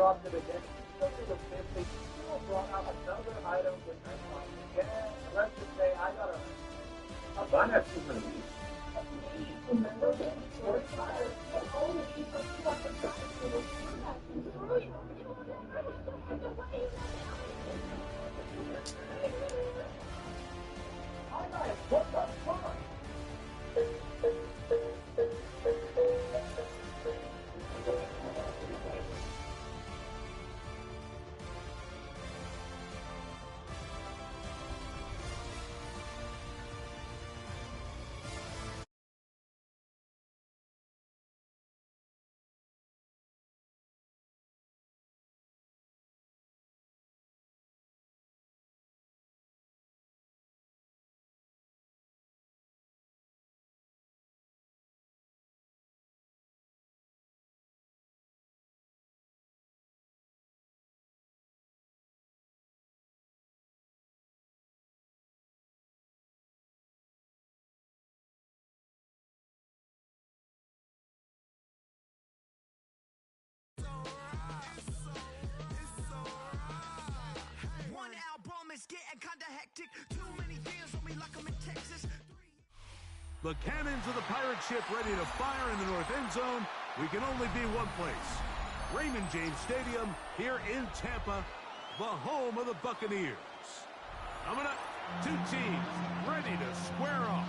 dropped it again. He took to the 50. Still brought out another item with that one. Again, let's just say I got a bunch of people. What the fuck? Getting kinda hectic. Too many deals on me like I'm in Texas. The cannons of the pirate ship ready to fire in the north end zone. We can only be one place. Raymond James Stadium here in Tampa, the home of the Buccaneers. Coming up, two teams ready to square off.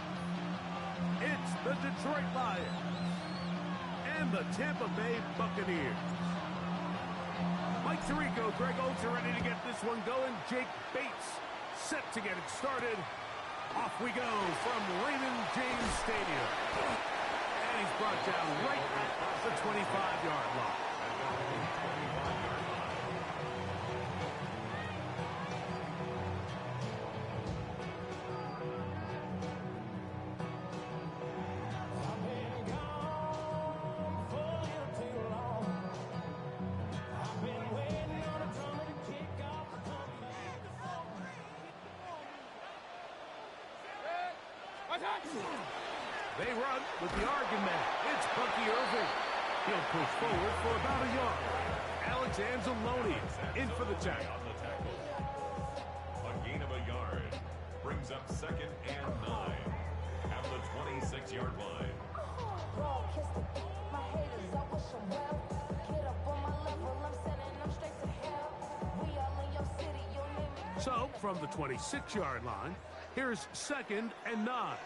It's the Detroit Lions and the Tampa Bay Buccaneers. Mike Tirico, Greg Olds are ready to get this one going. Jake Bates set to get it started. Off we go from Raymond James Stadium. And he's brought down right at the 25-yard line. They run with the argument. It's Bucky Irving. He'll push forward for about a yard. Alex Anzalone in for the tackle. A gain of a yard brings up 2nd and 9 at the 26-yard line. So, from the 26-yard line, here's 2nd and 9.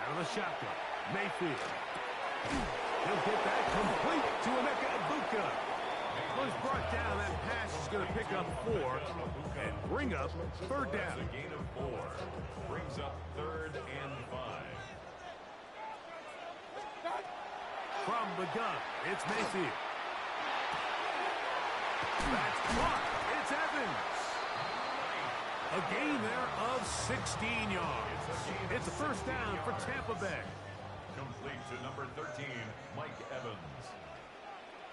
Out of the shotgun, Mayfield. He'll get that complete to Emeka Egbuka. Was brought down. That pass is going to pick up 4 and bring up 3rd down. A gain of 4 brings up 3rd and 5. From the gun, it's Mayfield. That's blocked. It's Evans. A gain there of 16 yards. It's a 1st down for Tampa Bay. Complete to number 13, Mike Evans.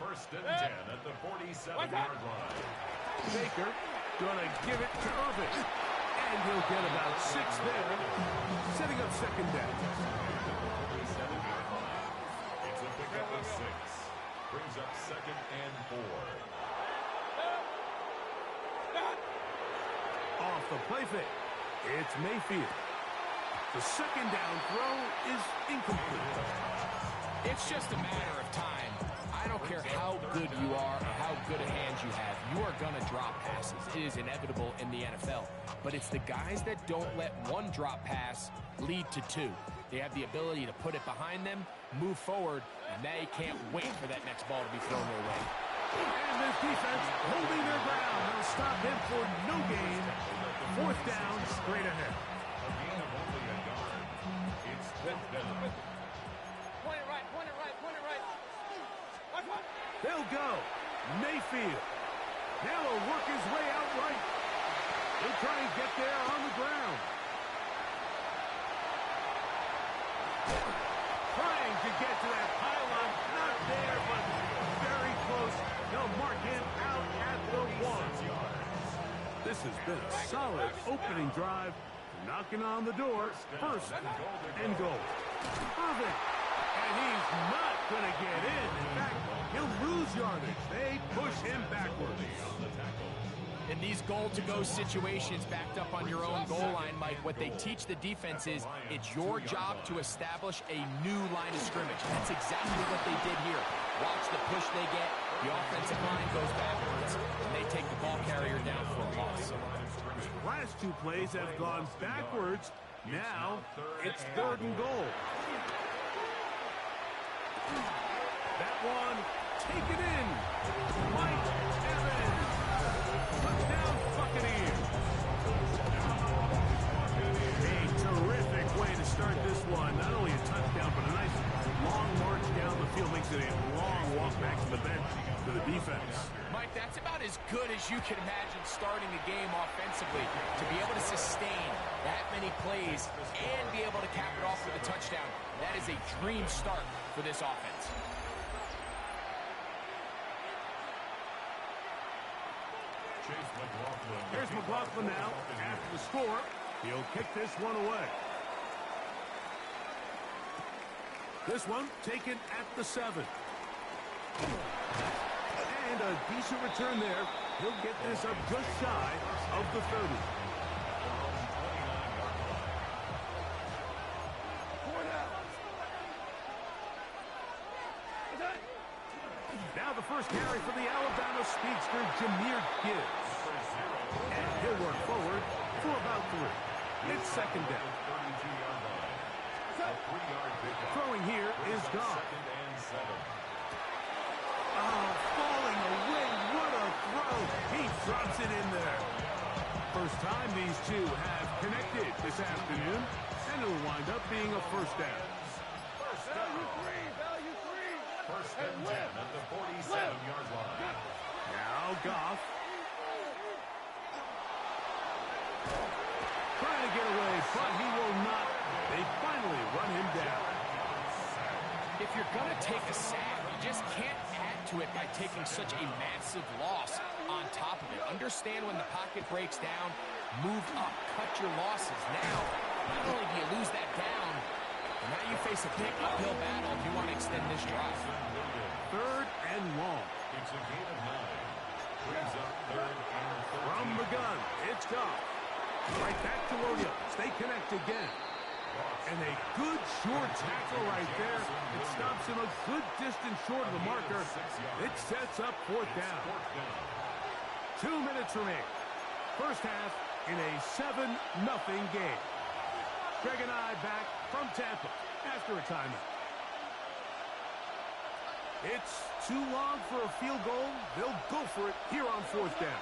1st and 10 at the 47-yard line. Baker gonna give it to Irving. And he'll get about 6 there, setting up 2nd down. 47-yard line. It's a pickup of 6. Brings up 2nd and 4. Off the play fake, it's Mayfield. The 2nd down throw is incomplete. It's just a matter of time. I don't care how good you are or how good a hand you have. You are going to drop passes. It is inevitable in the NFL. But it's the guys that don't let one drop pass lead to 2. They have the ability to put it behind them, move forward, and they can't wait for that next ball to be thrown their way. And this defense holding their ground. They'll stop him for no gain. 4th down, straight ahead. A gain of only a yard. It's 5th down. Point it right, point it right, point it right. Watch. They'll go. Mayfield. Now he'll work his way out right. He'll try and get there on the ground. Trying to get to that pylon. Not there, but very close. They'll mark him out at the 1. This has been a solid opening drive. Knocking on the door. 1st and goal. Irving. And he's not going to get in. In fact, he'll lose yardage. They these goal-to-go situations backed up on your own goal line, Mike, what they teach the defense is it's your job to establish a new line of scrimmage. That's exactly what they did here. Watch the push they get. The offensive line goes backwards, and they take the ball carrier down for a loss. Last two plays have gone backwards. Now it's 3rd and goal. That one taken in. Mike Evans. Touchdown Buccaneers. A terrific way to start this one. Not only a touchdown, but a nice long march down the field. Makes it a long walk back to the bench for the defense. Mike, that's about as good as you can imagine starting a game offensively. To be able to sustain that many plays and be able to cap it off with a touchdown, that is a dream start for this offense. Here's McLaughlin now. After the score, he'll kick this one away. This one taken at the 7. And a decent return there. He'll get this up just shy of the 30. Now the first carry for the Alabama speedster, Jahmyr Gibbs. And he'll work forward for about 3. It's 2nd down. Throwing here is Goff. Oh, falling away. What a throw. He drops it in there. First time these two have connected this afternoon, and it'll wind up being a 1st down. First and 10 at the 47-yard line. Now Goff. Trying to get away, but he will not. They finally run him down. If you're going to take a sack, you just can't add to it by taking such a massive loss on top of it. Understand when the pocket breaks down, move up, cut your losses. Now, not only do you lose that down, but now you face a big uphill battle if you want to extend this drive. 3rd and long. It's a gain of 9. Brings up 3rd and 13. From the gun, it's Goff. Right back to Williams. They connect again. And a good short tackle right there. It stops him a good distance short of the marker. It sets up 4th down. 2 minutes remaining. First half in a 7-0 game. Greg and I back from Tampa after a timeout. It's too long for a field goal. They'll go for it here on 4th down.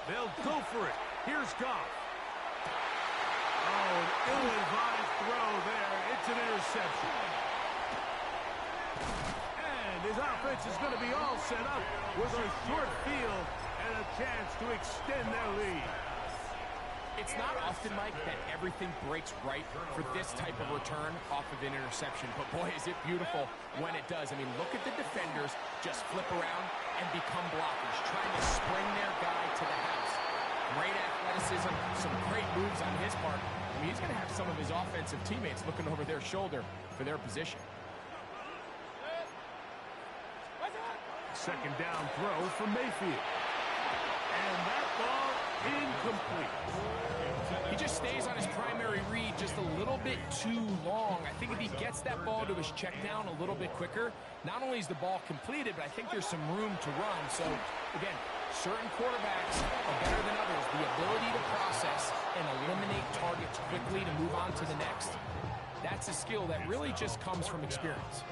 They'll go for it. Here's Goff. Oh, an ill-advised throw there. It's an interception. And his offense is going to be all set up with a short field and a chance to extend their lead. It's not often, Mike, that everything breaks right for this type of return off of an interception. But, boy, is it beautiful when it does. I mean, look at the defenders just flip around and become blockers, trying to spring their guy to the house. Great athleticism, some great moves on his part. I mean, he's going to have some of his offensive teammates looking over their shoulder for their position. 2nd down throw for Mayfield. And that ball incomplete. He just stays on his primary read just a little bit too long. I think if he gets that ball to his check down a little bit quicker, not only is the ball completed, but I think there's some room to run. So, again, certain quarterbacks are better than others. The ability to process and eliminate targets quickly to move on to the next, that's a skill that really just comes from experience.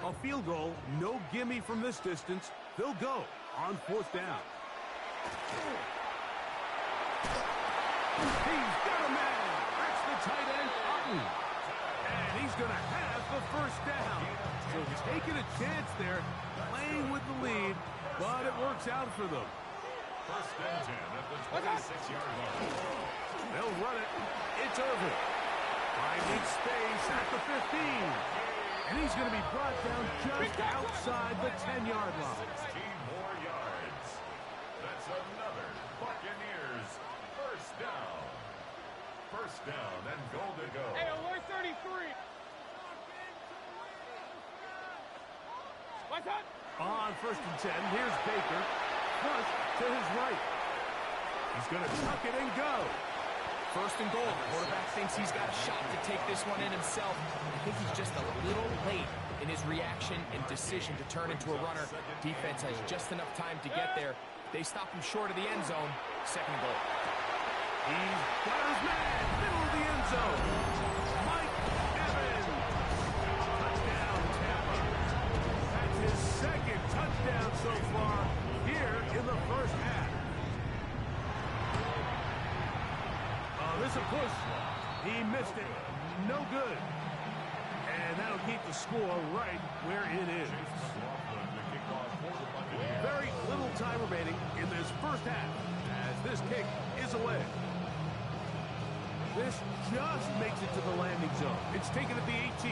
A field goal, no gimme from this distance. They'll go on 4th down. He's got a man. That's the tight end, Otten. And he's going to have the 1st down. So taking a chance there, playing with the lead, but it works out for them. First and 10 at the 26-yard line. They'll run it. It's Irvin. Finding space at the 15. And he's going to be brought down just outside the 10-yard line. 16 more yards. That's another Buccaneers 1st down. 1st down and goal to go. Hey, alert 33. What's up? On 1st and 10, here's Baker. flush to his right. He's going to tuck it and go. First and goal. Quarterback thinks he's got a shot to take this one in himself. I think he's just a little late in his reaction and decision to turn into a runner. Defense has just enough time to get there. They stop him short of the end zone. Second goal. He's got his man, middle of the end zone. Mike Evans. Touchdown, Tampa. That's his second touchdown so far here in the first half. This a push. He missed it. No good. And that'll keep the score right where it is. Very little time remaining in this first half as this kick is away. This just makes it to the landing zone. It's taken at the 18.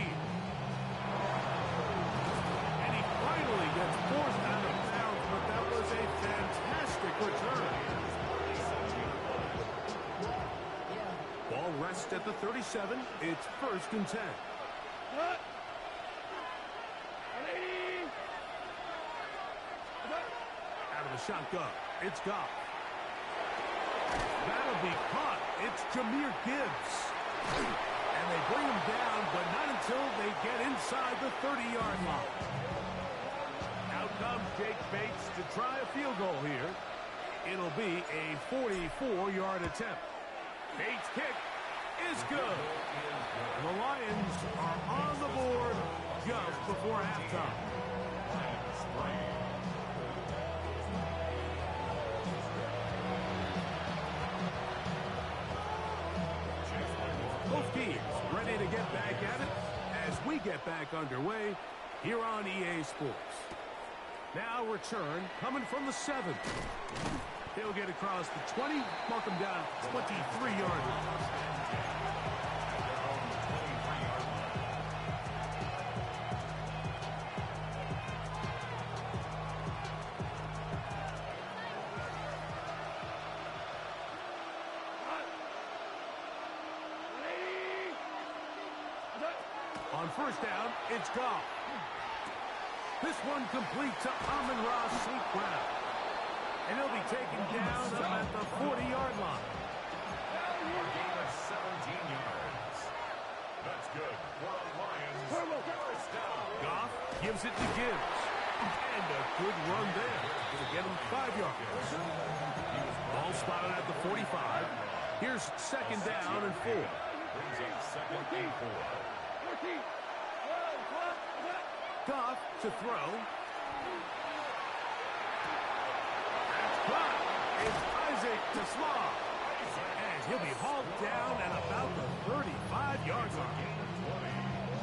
And he finally gets forced out of bounds, but that was a fantastic return. Ball rests at the 37. It's first and 10. Out of the shotgun. It's Goff. That'll be caught. It's Jahmyr Gibbs. And they bring him down, but not until they get inside the 30-yard line. Out comes Jake Bates to try a field goal here. It'll be a 44-yard attempt. Bates' kick is good. The Lions are on the board just before halftime. Both teams ready to get back at it as we get back underway here on EA Sports. Now return coming from the 7. He'll get across the 20, mark him down 23 yards. On first down, it's Goff. This one complete to Amon-Ra St. Brown. And he'll be taken down at the 40-yard line. A gain of 17 yards. That's good for the Lions. First down. Goff gives it to Gibbs. And a good run there. Going to get him 5 yards. Ball spotted at the 45. Here's second down and 4. Brings up second and 4. Goff to throw. That's caught. It's Isaac to Slaw. And he'll be hauled down at about the 35-yard line.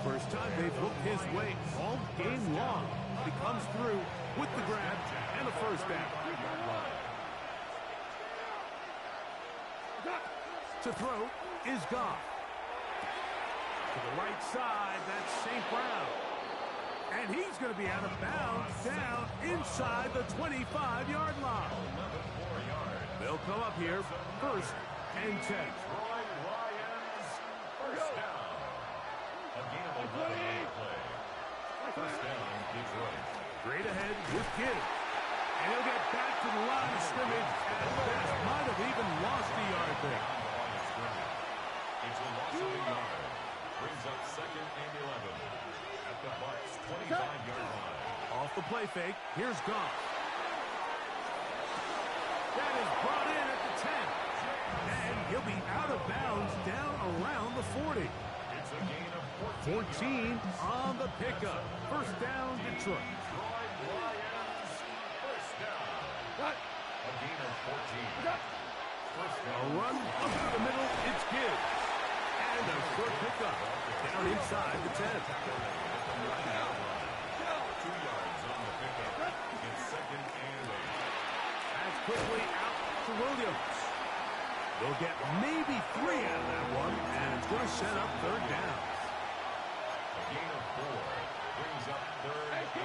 First time they've looked his way all game long. He comes through with the grab and a first down. To throw is Goff. To the right side, that's St. Brown. And he's going to be out of bounds down inside the 25-yard line. They'll come up here first and 10. Lions, first down. A gain of 11 on the play. First down, Detroit. Straight ahead with Gibbs. And he'll get back to the line of scrimmage and best might have even lost a yard there. It's a loss of a yard. Brings up second and 11. At the Bucs 25-yard line. Off the play fake, here's Goff. That is brought in at the 10. And he'll be out of bounds down around the 40. It's a gain of 14 on the pickup. First down, Detroit. Lions, first down. A gain of 14. First A down. run up the middle, it's Gibbs. And a short pickup down inside the 10. 2 yards on the pickup. It's second and 8. That's quickly out to Williams. They'll get maybe 3 out of that one, and it's going to set up third down. A gain of 4 brings up third and 4.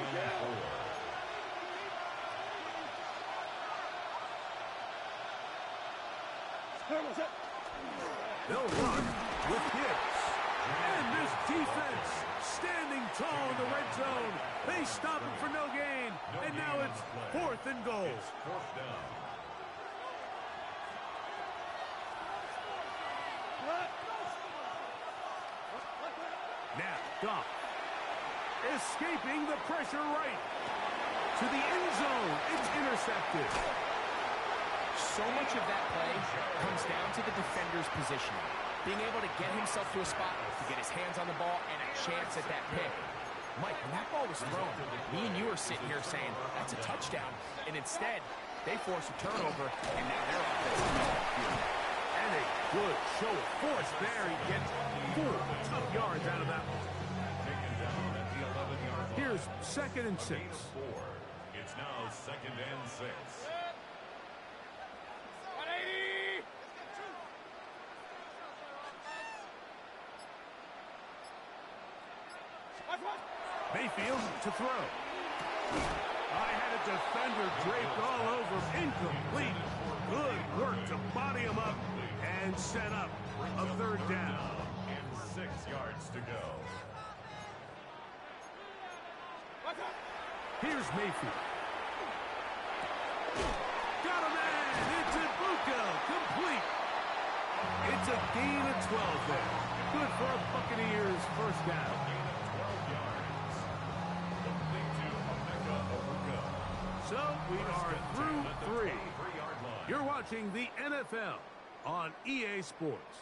They'll run with Gibbs. And this defense standing tall in the red zone. They stop him for no gain. And now it's 4th and goal. It's 4th down. Now, Goff. Escaping the pressure right. To the end zone. It's intercepted. So much of that play comes down to the defender's positioning. Being able to get himself to a spot to get his hands on the ball and a chance at that pick. Mike, when that ball was thrown, me and you are sitting here saying, that's a touchdown. And instead, they force a turnover, and now they're off the field. And a good show of force there. He gets 4 tough yards out of that one. Taken down at the 11-yard line. Here's 2nd and 6. Gain of 4. It's now 2nd and 6. 180! Mayfield to throw. I had a defender draped all over him. Incomplete. Good work to body him up and set up a 3rd down. And 6 yards to go. Here's Mayfield. Got a man. It's Ibuka. Complete. It's a gain of 12 there. Good for a Buccaneers 1st down. Gain of 12 yards. Complete to Emeka Ibuka. So we are through 3. 23-yard line. You're watching the NFL on EA Sports.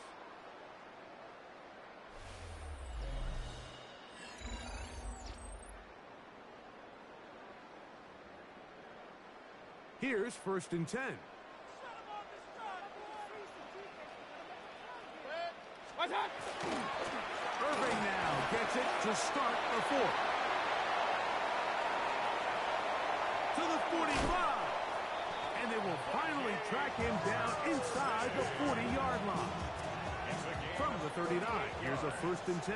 Here's 1st and 10. Irving now gets it to start the 4th. To the 45. And they will finally track him down inside the 40-yard line. From the 39, here's a 1st and 10.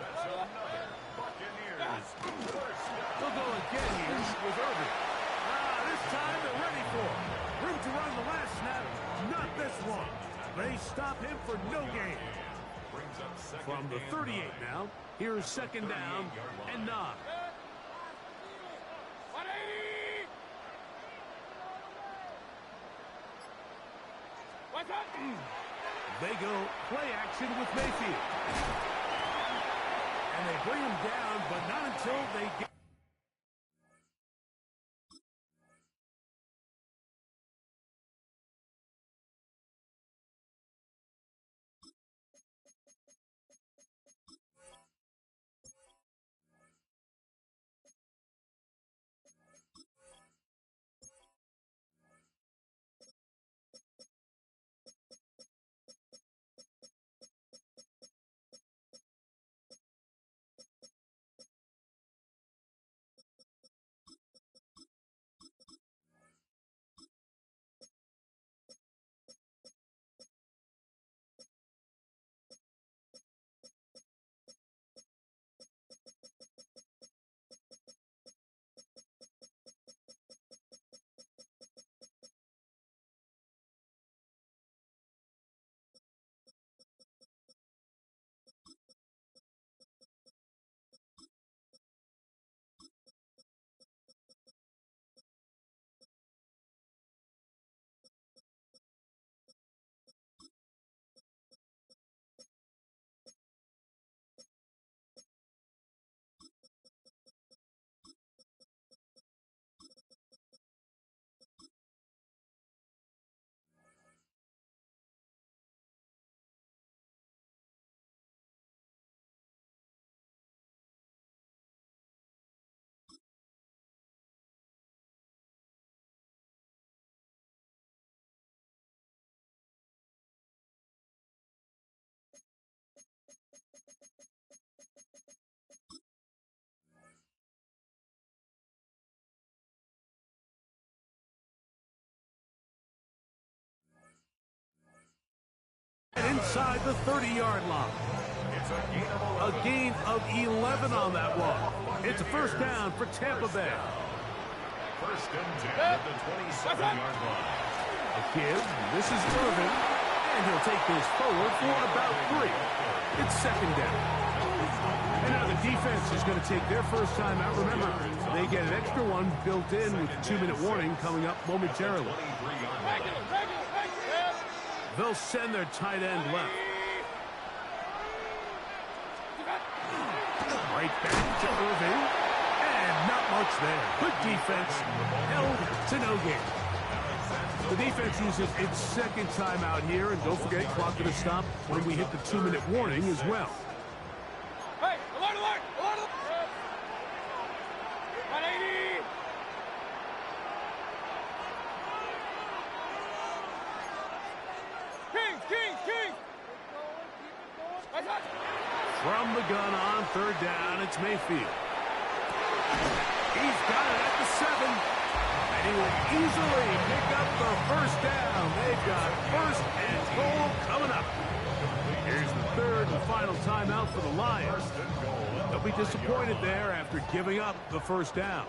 That's another Buccaneers 1st down. They'll go again here with Irving. This time they're ready for it. Room to run the last snap, not this one. They stop him for no gain. Brings up 2nd From the and 38 9. now, here's 2nd down and 9. 180! They go play action with Mayfield. And they bring him down, but not until they get... inside the 30-yard line. It's a gain of 11 on that one. It's a 1st down for Tampa Bay. 1st and 10 at the 27-yard line. A give. This is Irving. And he'll take this forward for about 3. It's 2nd down. And now the defense is going to take their first time out. Remember, they get an extra one built in with the 2-minute warning coming up momentarily. They'll send their tight end left. Right back to Irving. And not much there. Good defense. Held to no gain. The defense uses its second timeout here. And don't forget, clock going to stop when we hit the 2-minute warning as well. Hey, alert, alert, alert, alert. 180. Kings, Kings, Kings. Keep it going. From the gun on third down, it's Mayfield. He's got it at the 7. And he will easily pick up the first down. They've got first and goal coming up. Here's the third and final timeout for the Lions. They'll be disappointed there after giving up the first down.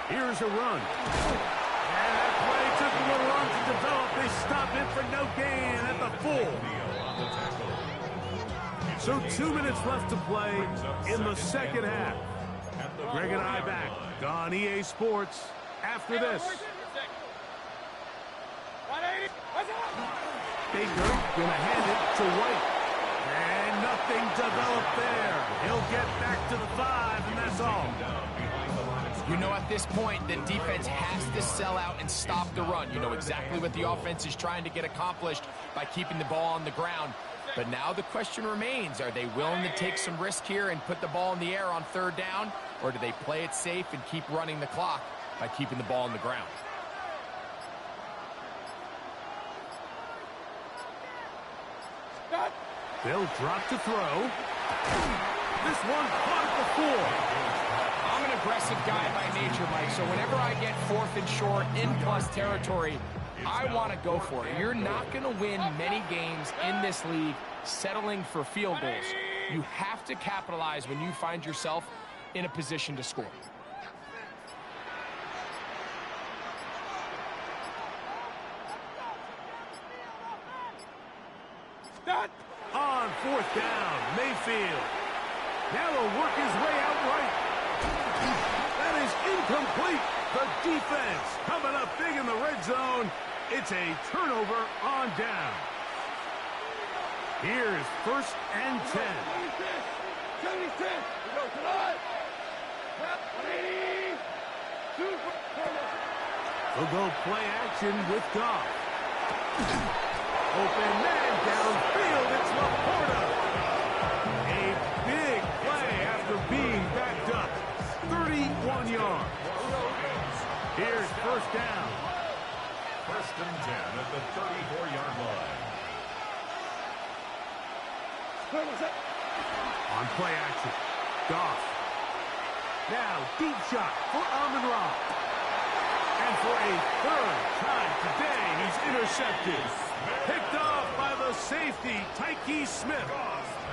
Here's a run. And that play took a little long to develop. They stop it for no gain at the full. So 2 minutes left to play in the second half. Greg and I back on EA Sports after this. Baker going to hand it to White. And nothing developed there. He'll get back to the 5, and that's all. You know, at this point, the defense has to sell out and stop the run. You know exactly what the offense is trying to get accomplished by keeping the ball on the ground. But now the question remains, are they willing to take some risk here and put the ball in the air on third down? Or do they play it safe and keep running the clock by keeping the ball on the ground? They'll drop to throw. This one caught at the 4. I'm an aggressive guy by nature, Mike, so whenever I get 4th and short in plus territory, I want to go for it. You're not going to win many games in this league settling for field goals. You have to capitalize when you find yourself in a position to score. On 4th down, Mayfield. Now he'll work his way out right. That is incomplete. The defense coming up big in the red zone. It's a turnover on down. Here's 1st and 10. 76. We'll go play action with Goff. Open man downfield. It's Laporta. A big play after being backed up. 31 yards. Here's 1st down. 1st and 10 at the 34-yard line. On play action, Goff. Now, deep shot for Amon-Ra. And for a 3rd time today, he's intercepted. Picked off by the safety, Tyke Smith.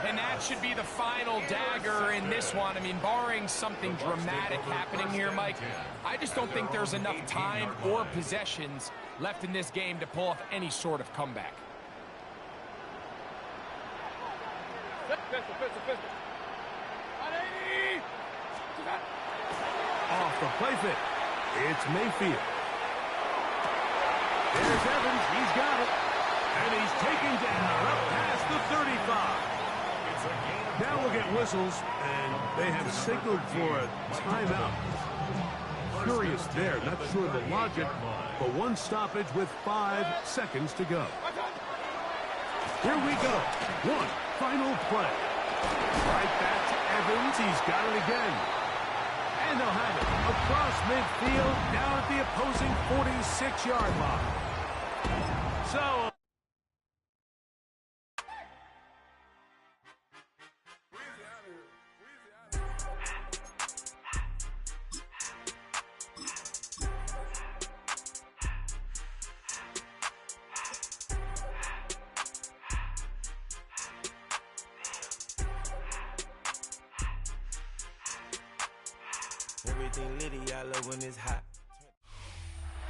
And that should be the final dagger in this one. I mean, barring something dramatic happening here, Mike, I just don't think there's enough time or possessions left in this game to pull off any sort of comeback. Off the play fit. It's Mayfield. There's Evans. He's got it. And he's taken down up past the 35. Now we'll get whistles, and they have signaled for a timeout. Curious there. Not sure of the logic, but one stoppage with 5 seconds to go. Here we go. One final play. Right back to Evans. He's got it again. And they'll have it across midfield, down at the opposing 46-yard line. So... Everything litty, I love when it's hot.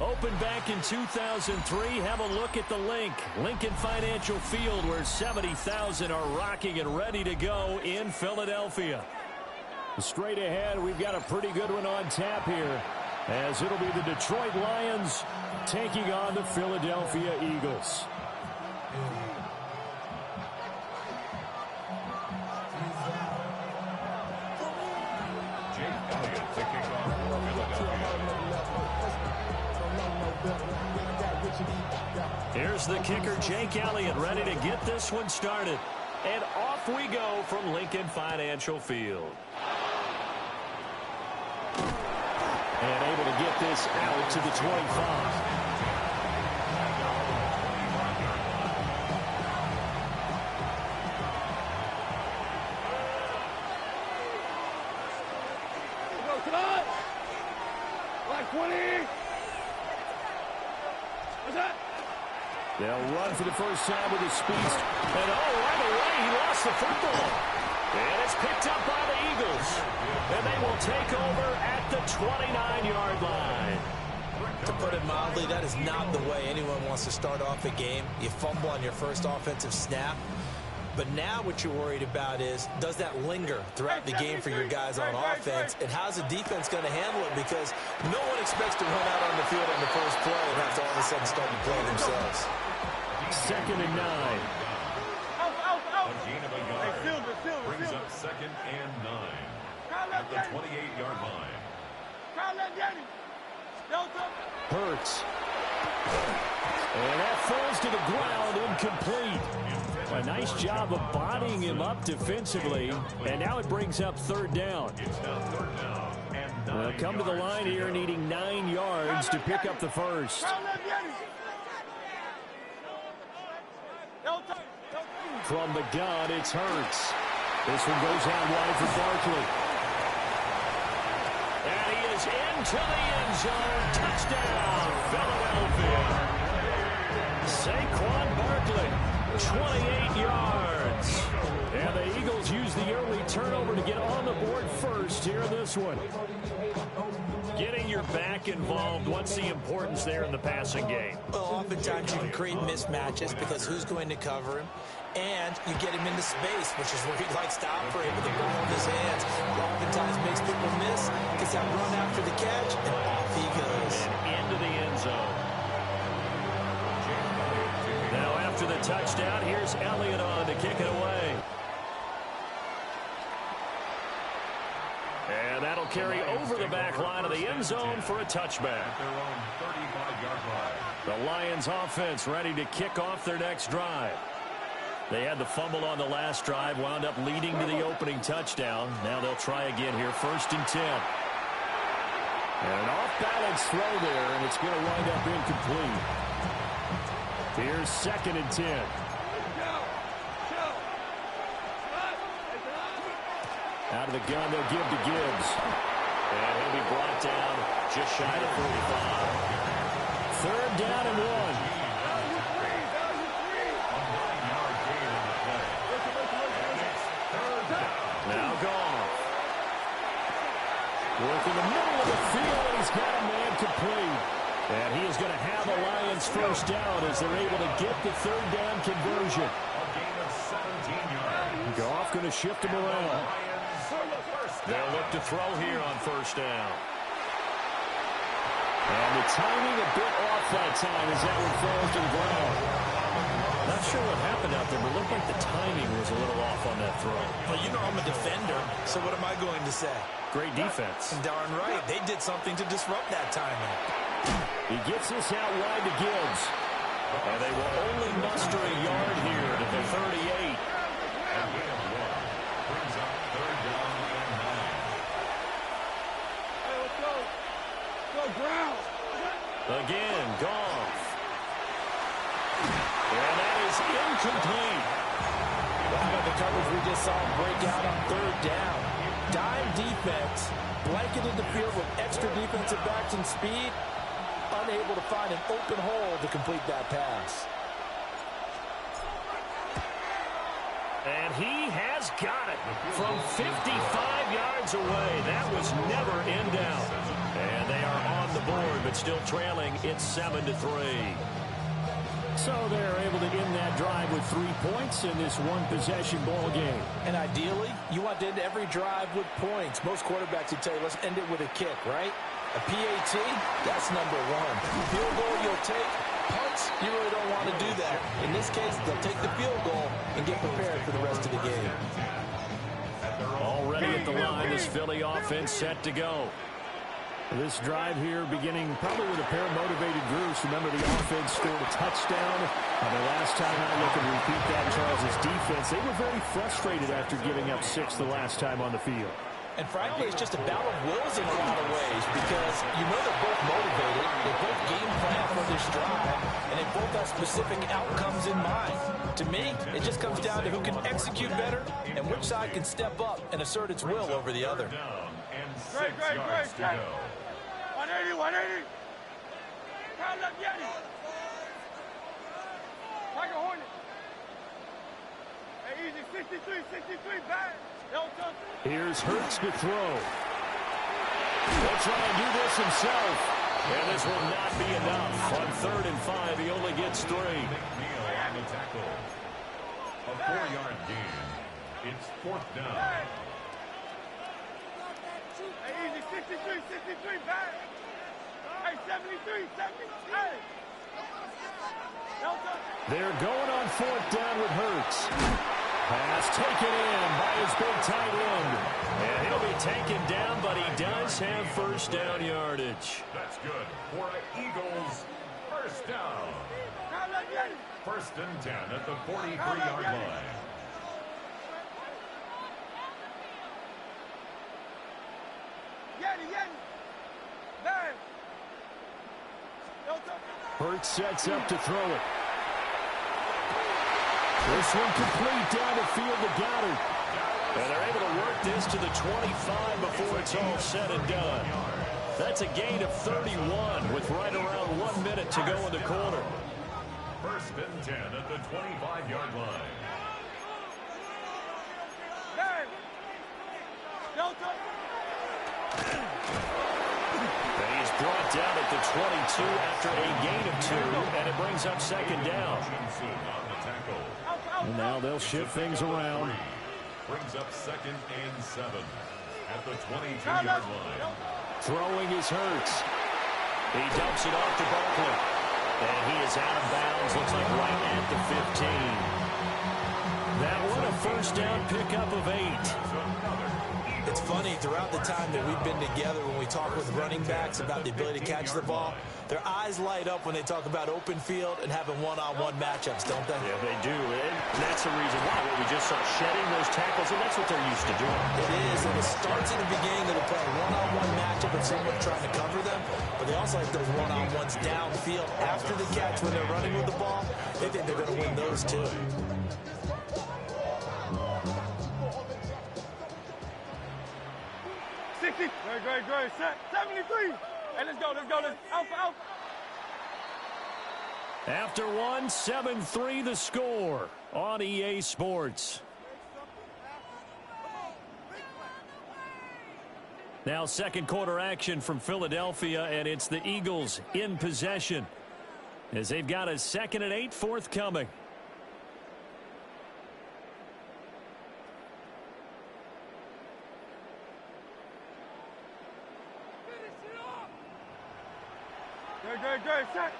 Opened back in 2003. Have a look at the link. Lincoln Financial Field, where 70,000 are rocking and ready to go in Philadelphia. Straight ahead, we've got a pretty good one on tap here, as it'll be the Detroit Lions taking on the Philadelphia Eagles. Here's the kicker, Jake Elliott, ready to get this one started. And off we go from Lincoln Financial Field. And able to get this out to the 25. They'll run for the first time with his speed. And right away, he lost the football. And it's picked up by the Eagles. And they will take over at the 29-yard line. To put it mildly, that is not the way anyone wants to start off a game. You fumble on your first offensive snap. But now what you're worried about is, does that linger throughout the game for your guys on offense? And how's the defense going to handle it? Because no one expects to run out on the field on the first play and have to all of a sudden start to play themselves. 2nd and 9. A gain of a yard. Brings up 2nd and 9 at the 28-yard line. Hurts. And that falls to the ground, incomplete. A nice job of bodying him up defensively. And now it brings up 3rd down. It's now 3rd down and 9 They'll come to the line here needing 9 yards to pick up the first. From the gun, it's Hurts. This one goes out wide for Barkley. And he is into the end zone. Touchdown, Philadelphia. Saquon Barkley, 28 yards. And the Eagles use the early turnover to get on the board first here in this one. Getting your back involved, what's the importance there in the passing game? Well, oftentimes you can create mismatches because who's going to cover him? And you get him into space, which is where he likes to operate with the ball in his hands. It oftentimes makes people miss, gets that run after the catch, and off he goes. And into the end zone. Now after the touchdown, here's Elliott on to kick it away. And that'll carry over the back line of the end zone for a touchback. The Lions offense ready to kick off their next drive. They had the fumble on the last drive, wound up leading to the opening touchdown. Now they'll try again here, 1st and 10. And an off-balance throw there, and it's going to wind up incomplete. Here's 2nd and 10. Out of the gun, they'll give to Gibbs. And he'll be brought down just shy of 45. 3rd down and 1. Now Goff. Work in the middle of the field, and he's got a man complete. And he is going to have the Lions first down as they're able to get the 3rd down conversion. A gain of 17 yards. Goff going to shift him around. They'll look to throw here on 1st down. And the timing a bit off that time as that one falls to the ground. Not sure what happened out there, but it looked like the timing was a little off on that throw. Well, you know I'm a defender, so what am I going to say? Great defense. Darn right. They did something to disrupt that timing. He gets this out wide to Gibbs. And they will only muster a yard here to the 38. And gain of 1 brings up 3rd down and 9. Hey, let's go. Go, ground. Again, Goff. And that is incomplete. How about the coverage we just saw break out on 3rd down? Dime defense, blanketed the field with extra defensive backs and speed, unable to find an open hole to complete that pass. And he has got it from 55 yards away. That was never in doubt. And they are on the board, but still trailing. It's 7-3. So they're able to end that drive with 3 points in this one-possession ball game. And ideally, you want to end every drive with points. Most quarterbacks would tell you, let's end it with a kick, right? A PAT, that's number one. Field goal you'll take. Punts, you really don't want to do that. In this case, they'll take the field goal and get prepared for the rest of the game. Already at the line, this Philly offense set to go. This drive here beginning probably with a pair of motivated groups. Remember, the offense scored a touchdown. And the last time I look and repeat that, Charles' defense, they were very frustrated after giving up 6 the last time on the field. And frankly, it's just a battle of wills in a lot of ways because you know they're both motivated, they both game plan for this drive, and they both have specific outcomes in mind. To me, it just comes down to who can execute better and which side can step up and assert its will over the other. Great. 180. 180. Crown left Yeti. Tiger Hornet. Hey, easy. 63, back. Here's Hurts to throw. He'll try and do this himself. And this will not be enough. On 3rd and 5, he only gets 3. McNeil on the tackle. A 4-yard gain. It's 4th down. Hey, easy. 63, back. Hey, 73. Hey. They're going on 4th down with Hurts. Pass taken in by his big tight end. And he'll be taken down, but he does have first down yardage. That's good for an Eagles first down. 1st and 10 at the 43-yard line. Hurts sets up to throw it. This one complete down the field to Goddard. And they're able to work this to the 25 before it's all said and done. That's a gain of 31 with right around 1 minute to go in the quarter. 1st and 10 at the 25-yard line. And he's brought down at the 22 after a gain of 2, and it brings up 2nd down. And now they'll shift things around. Brings up 2nd and 7 at the 22-yard line. Throwing is Hurts. He dumps it off to Barkley. And he is out of bounds. Looks like right at the 15. That one a first down pickup of 8. It's funny, throughout the time that we've been together, when we talk with running backs about the ability to catch the ball, their eyes light up when they talk about open field and having one-on-one matchups, don't they? Yeah, they do. And that's the reason why. What we just saw, shedding those tackles, and that's what they're used to doing. It is, and it starts in the beginning of the play, one-on-one matchup and someone trying to cover them, but they also like those one-on-ones downfield after the catch when they're running with the ball. They think they're going to win those too. Great. 73. Hey, let's go. Alpha. After 1, 7-3 the score on EA Sports. Now 2nd quarter action from Philadelphia, and it's the Eagles in possession as they've got a 2nd and 8 forthcoming. Great. Set.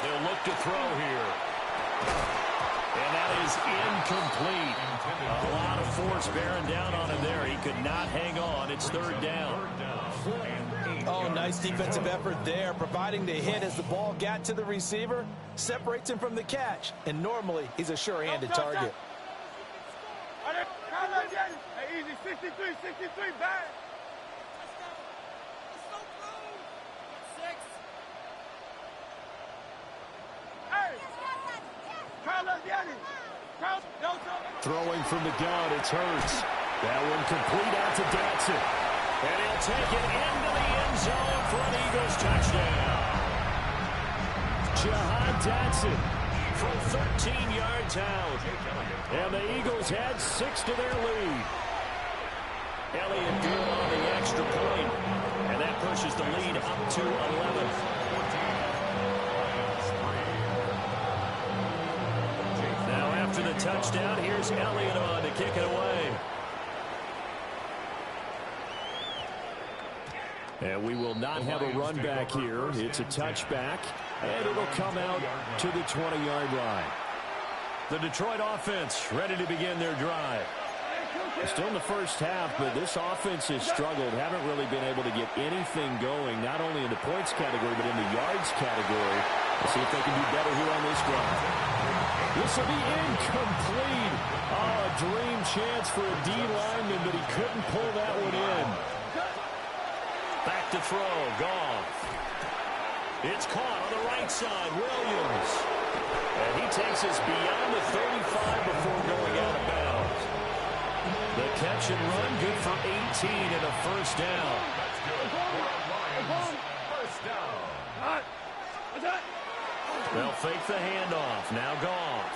They'll look to throw here. And that is incomplete. A lot of force bearing down on him there. He could not hang on. It's 3rd down. Oh, nice defensive effort there, providing the hit as the ball got to the receiver, separates him from the catch, and normally he's a sure-handed target. Hey, easy. 63, back. Throwing from the gun, it's Hurts. That one complete out to Dotson. And he'll take it into the end zone for an Eagles touchdown. Jahan Dotson from 13 yards out. And the Eagles had 6 to their lead. Elliott good on the extra point, and that pushes the lead up to 11. Now after the touchdown, here's Elliott on to kick it away. And we will not have a run back here. It's a touchback, and it'll come out to the 20-yard line. The Detroit offense ready to begin their drive. Still in the first half, but this offense has struggled. Haven't really been able to get anything going, not only in the points category, but in the yards category. Let's see if they can do better here on this drive. This will be incomplete. Oh, a dream chance for a D lineman, but he couldn't pull that one in. Back to throw, Goff. It's caught on the right side, Williams. And he takes us beyond the 35 before going out of bounds. The catch and run, good for 18 and a first down. That's good for a Lions first down. They'll fake the handoff. Now Goff.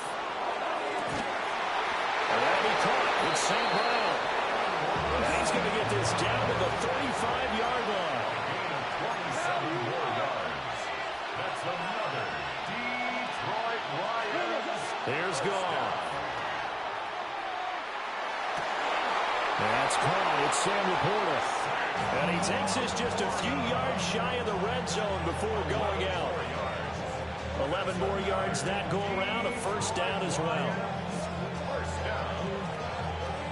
And that'll be caught. It's St. Brown. And he's going to get this down to the 35-yard line. 27 more yards. That's another Detroit Lions. Here's Goff. That's caught. It's Sam Laporta. And he takes us just a few yards shy of the red zone before going out. 11 more yards that go around. A first down as well. First down.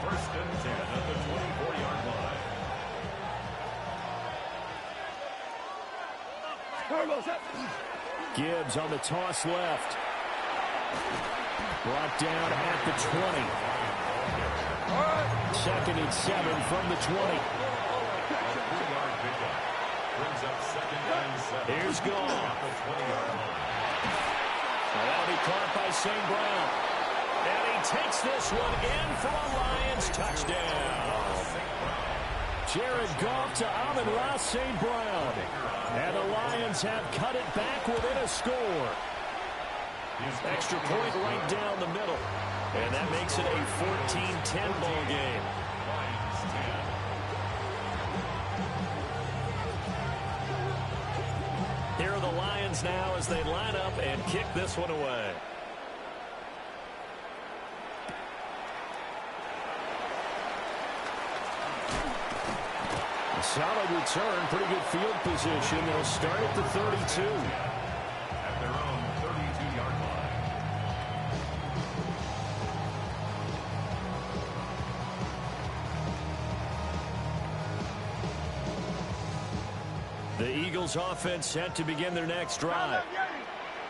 First and 10 at the 24-yard line. Gibbs on the toss left. Brought down at the 20. Second and 7 from the 20. Three-yard pickup. Brings up second and 7. Here's Goff. At the 20-yard line. And that'll be caught by St. Brown. And he takes this one in for a Lions touchdown. Jared Goff to Amon-Ra St. Brown. And the Lions have cut it back within a score. Extra point right down the middle. And that makes it a 14-10 ball game. Lions 10. Here are the Lions now as they line up and kick this one away. A solid return, pretty good field position. They'll start at the 32. At their own 32-yard line. The Eagles offense set to begin their next drive.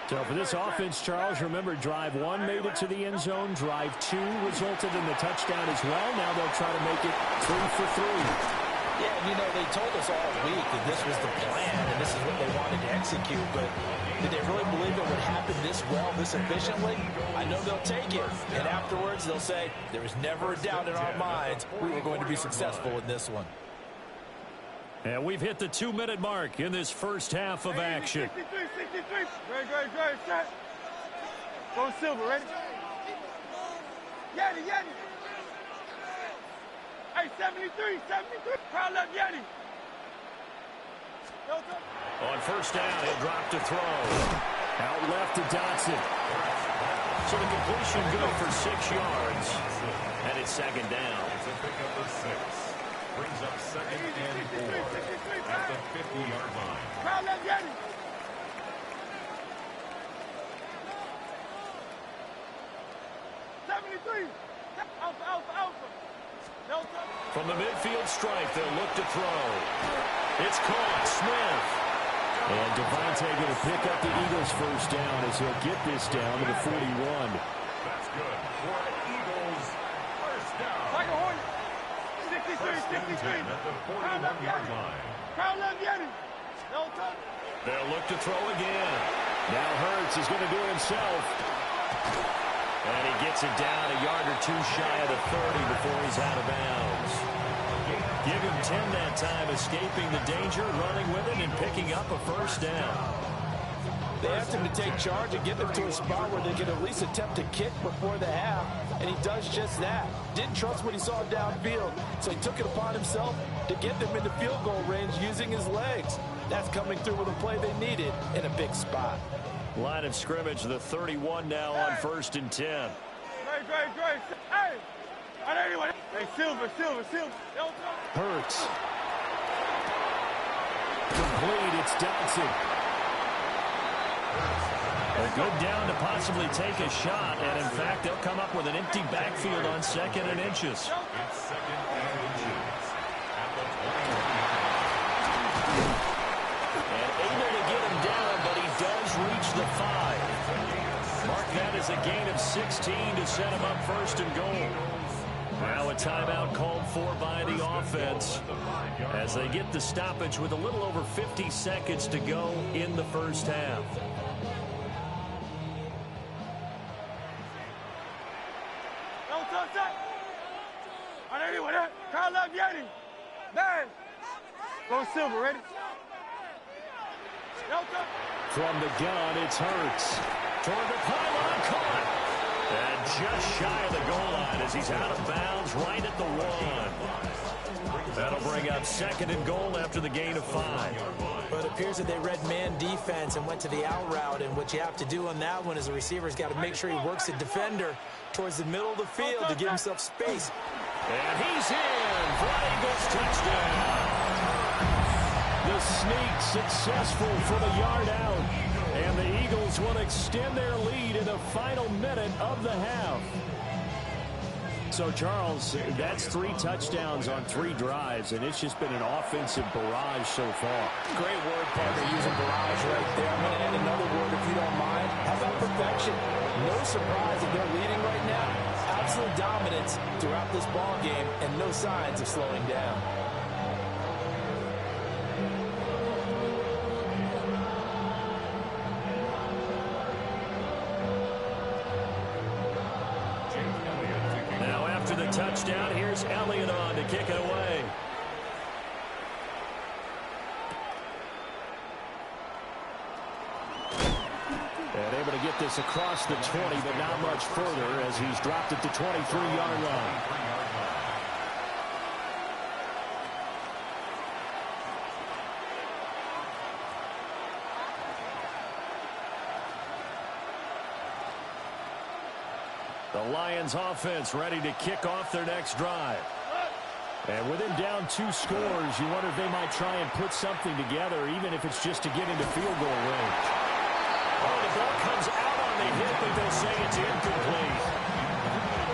So for this offense, Charles, remember drive 1 made it to the end zone. Drive 2 resulted in the touchdown as well. Now they'll try to make it 3 for 3. Yeah, you know, they told us all week that this was the plan and this is what they wanted to execute, but did they really believe it would happen this well, this efficiently? I know they'll take it, and afterwards they'll say, there was never a doubt in our minds we were going to be successful in this one. And we've hit the 2-minute mark in this first half of action. 63. Great. Set. Go Silver, ready? Yeti. Hey, 73. Crowd left, Yeti. On first down, he'll drop to throw. Out left to Dotson. So the completion good for 6 yards. And it's second down. It's a pickup of 6. Brings up second and 4 at the 50-yard line. Crowd left, Yeti. 73. Alpha. Delta. From the midfield stripe, they'll look to throw. It's caught. Smith. And Devontae going to pick up the Eagles' first down as he'll get this down to the 41. That's good for the Eagles. First down. Tiger Hornet. 63. At the 41-yard line. Crowd left, Yeti. Delta. They'll look to throw again. Now Hurts is going to do it himself. And he gets it down a yard or 2 shy of the 30 before he's out of bounds. Give him 10 that time, escaping the danger, running with it, and picking up a first down. They asked him to take charge and get them to a spot where they could at least attempt to kick before the half, and he does just that. Didn't trust what he saw downfield, so he took it upon himself to get them into field goal range using his legs. That's coming through with a play they needed in a big spot. Line of scrimmage, the 31 now on 1st and 10. Great. Hey! Hey, Silver. Hurts. Complete, it's Dodson. A good down to possibly take a shot, and in fact, they'll come up with an empty backfield on 2nd and inches. It's 2nd and inches. And able to get him down, but he does reach the 5. Mark that as a gain of 16 to set him up 1st and goal. Now a timeout called for by the offense as they get the stoppage with a little over 50 seconds to go in the first half. Go Silver, ready? From the gun, it's Hurts. Toward the pylon, caught. And just shy of the goal line as he's out of bounds right at the 1. That'll bring up 2nd and goal after the gain of 5. But it appears that they read man defense and went to the out route, and what you have to do on that one is the receiver's got to make sure he works the defender towards the middle of the field to give himself space. And he's in for an Eagles touchdown. The sneak successful from a yard out. And the Eagles will extend their lead in the final minute of the half. So, Charles, that's 3 touchdowns on 3 drives, and it's just been an offensive barrage so far. Great word, partner, using barrage right there. I'm going to add another word, if you don't mind. How about perfection? No surprise if they're leading right now. Absolute dominance throughout this ball game, and no signs of slowing down. After the touchdown, here's Elliott on to kick it away. And able to get this across the 20, but not much further as he's dropped at the 23-yard line. The Lions offense ready to kick off their next drive. And with him down 2 scores, you wonder if they might try and put something together, even if it's just to get into field goal range. Oh, the ball comes out on the hit, but they'll say it's incomplete.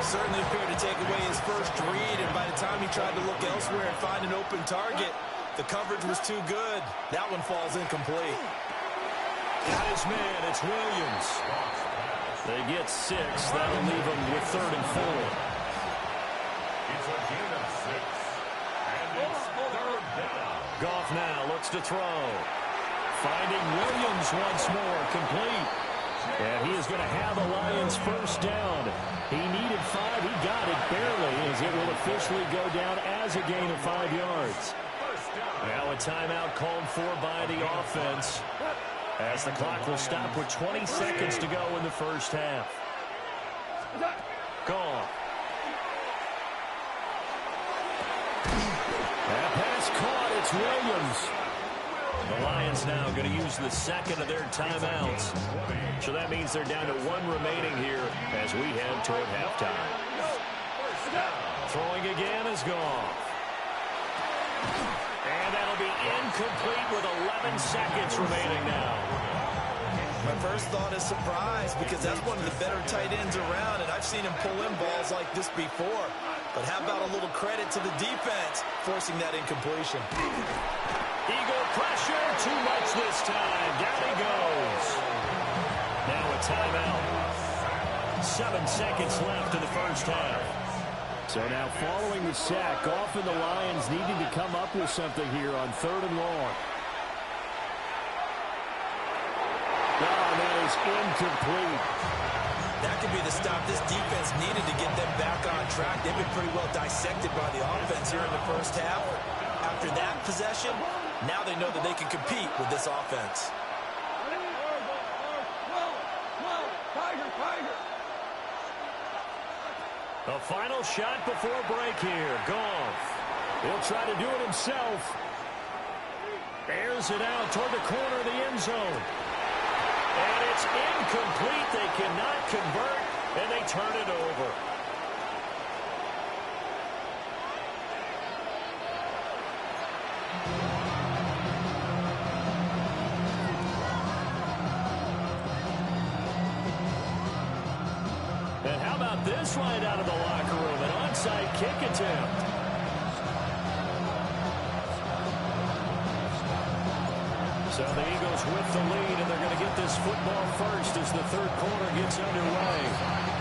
Certainly appeared to take away his first read, and by the time he tried to look elsewhere and find an open target, the coverage was too good. That one falls incomplete. Got his man, it's Williams. They get 6. That'll leave them with 3rd and 4. It's a gain of 6. And it's 3rd down. Goff now looks to throw. Finding Williams once more, complete. And he is going to have the Lions first down. He needed 5. He got it barely as it will officially go down as a gain of 5 yards. Now a timeout called for by the offense, as the clock will stop with 20 seconds to go in the first half. Gone. That pass caught. It's Williams. The Lions now going to use the 2nd of their timeouts. So that means they're down to 1 remaining here as we head toward halftime. Throwing again is Goff. And that'll be incomplete with 11 seconds remaining now. My first thought is surprise, because that's one of the better tight ends around, and I've seen him pull in balls like this before. But how about a little credit to the defense forcing that incompletion? Eagle pressure, too much this time. Down he goes. Now a timeout. 7 seconds left in the first half. So now following the sack, Goff and the Lions needing to come up with something here on 3rd and long. Oh, that is incomplete. That could be the stop this defense needed to get them back on track. They've been pretty well dissected by the offense here in the first half. After that possession, now they know that they can compete with this offense. A final shot before break here. Goff. He'll try to do it himself. Airs it out toward the corner of the end zone. And it's incomplete. They cannot convert, and they turn it over. And how about this right out of the locker room? An onside kick attempt. So the Eagles with the lead, and they're going to get this football first as the third quarter gets underway.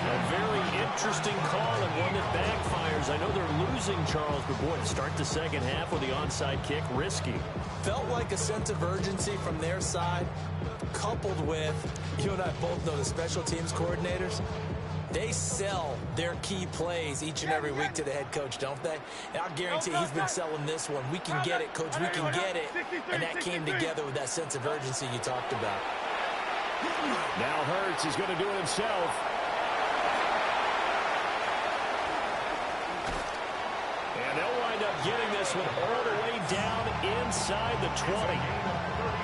A very interesting call and one that backfires. I know they're losing, Charles, but boy, to start the second half with the onside kick, risky. Felt like a sense of urgency from their side, coupled with, you and I both know the special teams coordinators. They sell their key plays each and every week to the head coach, don't they? And I'll guarantee he's been selling this one. We can get it, coach, we can get it. And that came together with that sense of urgency you talked about. Now Hurts is going to do it himself. And they'll wind up getting this one all the way down inside the 20.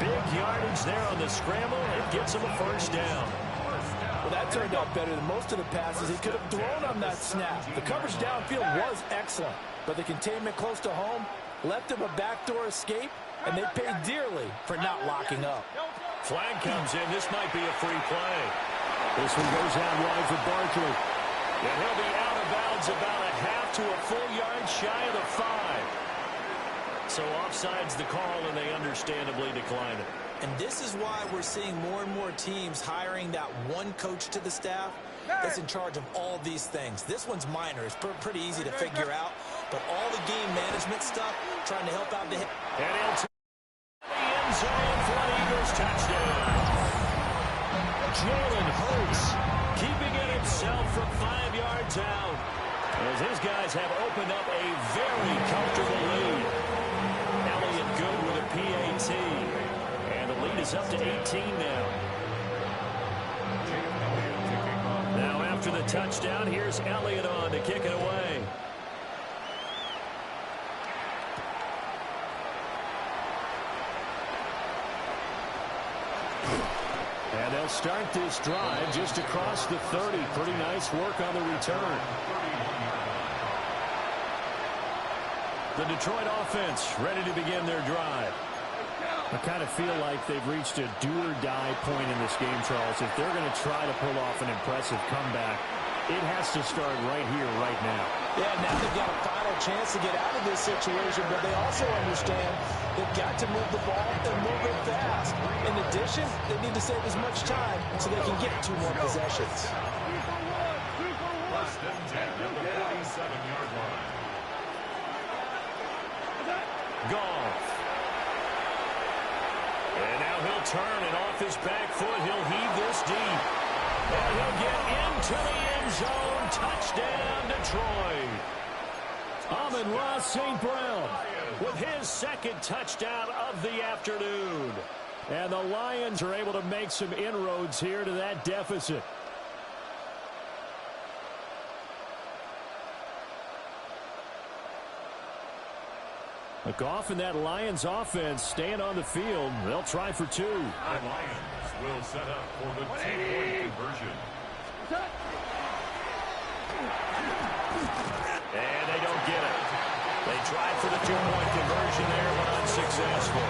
Big yardage there on the scramble. It gets him a first down. Well, that turned out better than most of the passes he could have thrown on that snap. The coverage downfield was excellent, but the containment close to home left him a backdoor escape, and they paid dearly for not locking up. Flag comes in. This might be a free play. This one goes out wide for Barkley. And he'll be out of bounds about a half to a full yard shy of the 5. So offside's the call, and they understandably decline it. And this is why we're seeing more and more teams hiring that one coach to the staff that's in charge of all these things. This one's minor. It's pretty easy to figure out. But all the game management stuff, trying to help out the hit. And he'll take the end zone for an Eagles touchdown. Jalen Hurts keeping it himself from 5 yards out, as his guys have opened up a very comfortable lead. Elliott good with a PAT. Lead is up to 18 now. Now after the touchdown, here's Elliott on to kick it away. And they'll start this drive just across the 30. Pretty nice work on the return. The Detroit offense ready to begin their drive. I kind of feel like they've reached a do-or-die point in this game, Charles. If they're going to try to pull off an impressive comeback, it has to start right here, right now. Yeah, now they've got a final chance to get out of this situation, but they also understand they've got to move the ball and move it fast. In addition, they need to save as much time so they can get 2 more possessions. First and 10 at the 47-yard line. Goff. And now he'll turn, and off his back foot, he'll heave this deep. And he'll get into the end zone. Touchdown, Detroit. Amon-Ra St. Brown with his second touchdown of the afternoon. And the Lions are able to make some inroads here to that deficit. Goff and that Lions offense staying on the field. They'll try for 2. The Lions will set up for the 2-point conversion. And they don't get it. They tried for the 2-point conversion there, but unsuccessful.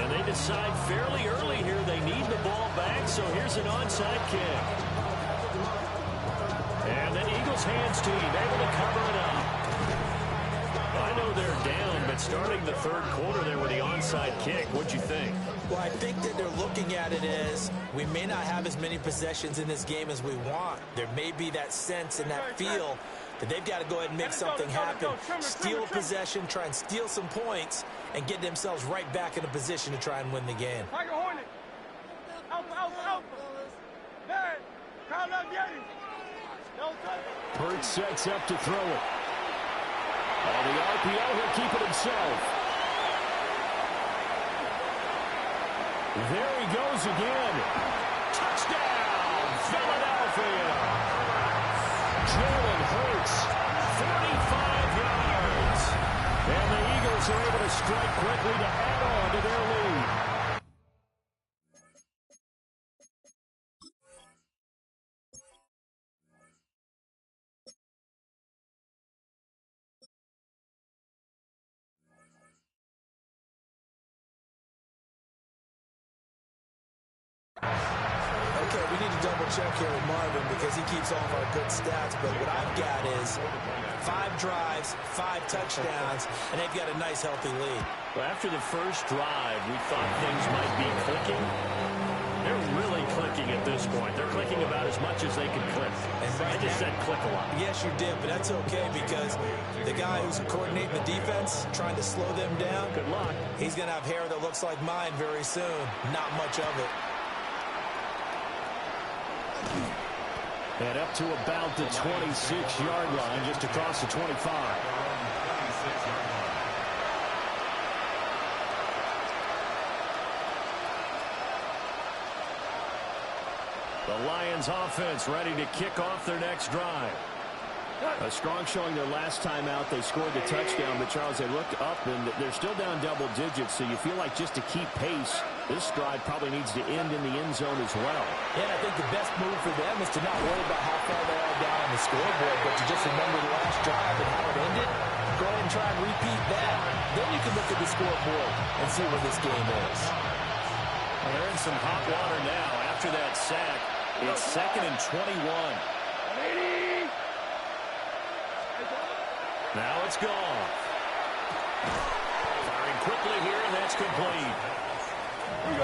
And they decide fairly early here they need the ball back, so here's an onside kick. And the Eagles hands team able to cover it up. I know they're down, but starting the third quarter there with the onside kick, what'd you think? Well, I think that they're looking at it as we may not have as many possessions in this game as we want. There may be that sense and that feel that they've got to go ahead and make something happen. Steal a possession, try and steal some points, and get themselves right back in a position to try and win the game. Hurts sets up to throw it. On the RPO, he'll keep it himself. There he goes again. Lions are able to strike quickly to add on to their lead. Okay, we need to double check here with Marvin because he keeps all of our good stats, but what I've got is 5 drives, 5 touchdowns, and they've got a nice, healthy lead. Well, after the first drive, we thought things might be clicking. They're really clicking at this point. They're clicking about as much as they can click. And right I just said click a lot. Yes, you did, but that's okay because the guy who's coordinating the defense, trying to slow them down, Good luck. he's going to have hair that looks like mine very soon. Not much of it. And up to about the 26-yard line, just across the 25. The Lions offense ready to kick off their next drive. A strong showing their last time out. They scored the touchdown, but Charles, they looked up and they're still down double digits, so you feel like just to keep pace, this drive probably needs to end in the end zone as well. Yeah, I think the best move for them is to not worry about how far they are down on the scoreboard, but to just remember the last drive and how it ended. Go ahead and try and repeat that. Then you can look at the scoreboard and see where this game is. Well, they're in some hot water now. After that sack, it's 2nd and 21. Now it's gone. Firing quickly here, and that's complete.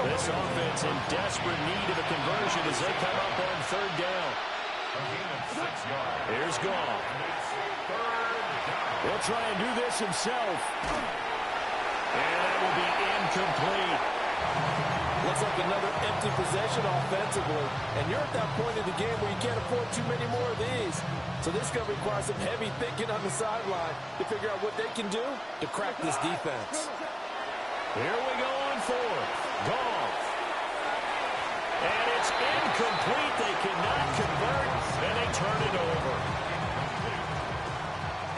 This offense in desperate need of a conversion as they come up on 3rd down. Here's Goff. He'll try and do this himself. And that will be incomplete. Looks like another empty possession offensively. And you're at that point in the game where you can't afford too many more of these. So this is going to require some heavy thinking on the sideline to figure out what they can do to crack this defense. Here we go on 4th. Goff. And it's incomplete. They cannot convert, and they turn it over.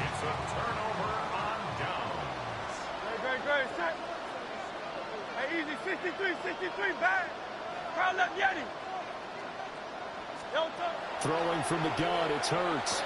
It's a turnover on downs. Great. Set. Hey, easy. 63, back. Crowd left Yeti. Throwing from the gun, it's Hurts.